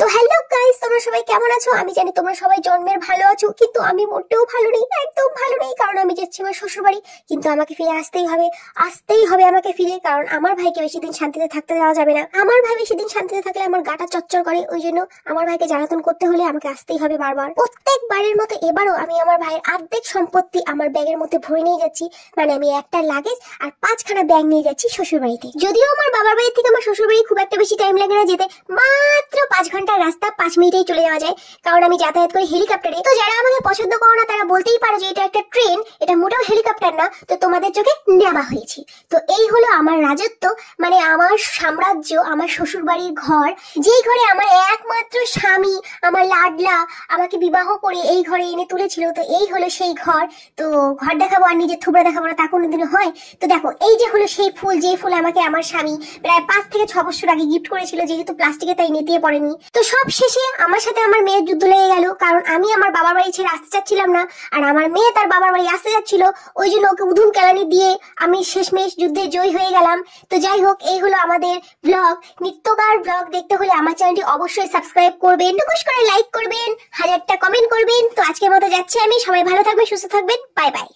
তো hello guys, তোমরা সবাই কেমন আছো? আমি জানি তোমরা সবাই জন্মের ভালো আছো, কিন্তু আমি মোটেও ভালো নেই, একদম ভালো নেই। কারণ আমি যাচ্ছি আমার শ্বশুর বাড়ি, কিন্তু আমাকে ফিরে আসতেই হবে আমাকে ফিরে। কারণ আমার ভাইকে বেশি দিন শান্তিতে থাকতে দেওয়া যাবে না। আমার ভাই বেশি দিন শান্তিতে থাকলে আমার গাটা চচ্চর করে, ওই জন্য আমার ভাইকে জ্বালাতন করতে হলে আমাকে আসতেই হবে বারবার। প্রত্যেকবারের মতো এবারও আমি আমার ভাইয়ের অর্ধেক সম্পত্তি আমার ব্যাগের মধ্যে ভরে নিয়ে যাচ্ছি। মানে আমি একটা লাগেজ আর 5খানা ব্যাগ নিয়ে যাচ্ছি শ্বশুর বাড়িতে। যদিও আমার বাবার বাড়ি থেকে আমার শ্বশুর বাড়ি খুব একটা বেশি টাইম লাগে না যেতে, মাত্র 5 ঘন্টার রাস্তা, 5 মিনিটেই চলে যাওয়া যায়। কারণ আমি যাতায়াত করি হেলিকপ্টারে। তো যারা আমাকে পছন্দ করো না তারা বলতেই পারো যে এটা একটা ট্রেন, এটা মোটেও হেলিকপ্টার না। তো তোমাদের চোখে নেওয়া হয়েছে। তো এই হলো আমার রাজত্ব, মানে আমার সাম্রাজ্য, আমার শ্বশুর বাড়ির ঘর, যেই ঘরে আমার একমাত্র স্বামী, আমার লাডলা, আমাকে বিবাহ করে এই ঘরে এনে তুলেছিল। তো এই হলো সেই ঘর। তো ঘর দেখাবো আর নিজের থুবড়া দেখাবো না, তা কোনোদিনও হয়? তো দেখো, এই যে হলো সেই ফুল, যে ফুল আমাকে আমার স্বামী প্রায় 5 থেকে 6 বছর আগে গিফট করেছিল, যেহেতু প্লাস্টিকে তাই নেতিয়ে পড়েনি। তো সব শেষে আমার সাথে আমার মেয়ের যুদ্ধ লেগে গেল, কারণ আমি আমার বাবার বাড়ি ছেড়ে আসতে চাচ্ছিলাম না, আর আমার মেয়ে তার বাবার বাড়ি আসতে যাচ্ছিল। ওই জন্য ওকে উধুম কেলানি দিয়ে আমি শেষমেশ যুদ্ধে জয়ী হয়ে গেলাম। তো যাই হোক, এই হলো আমাদের ব্লগ। নিত্যকার ব্লগ দেখতে হলে আমার চ্যানেলটি অবশ্যই সাবস্ক্রাইব করবেন, টুকুস করে লাইক করবেন, 1000টা কমেন্ট করবেন। তো আজকের মতো যাচ্ছি আমি, সবাই ভালো থাকবেন, সুস্থ থাকবেন, বাই বাই।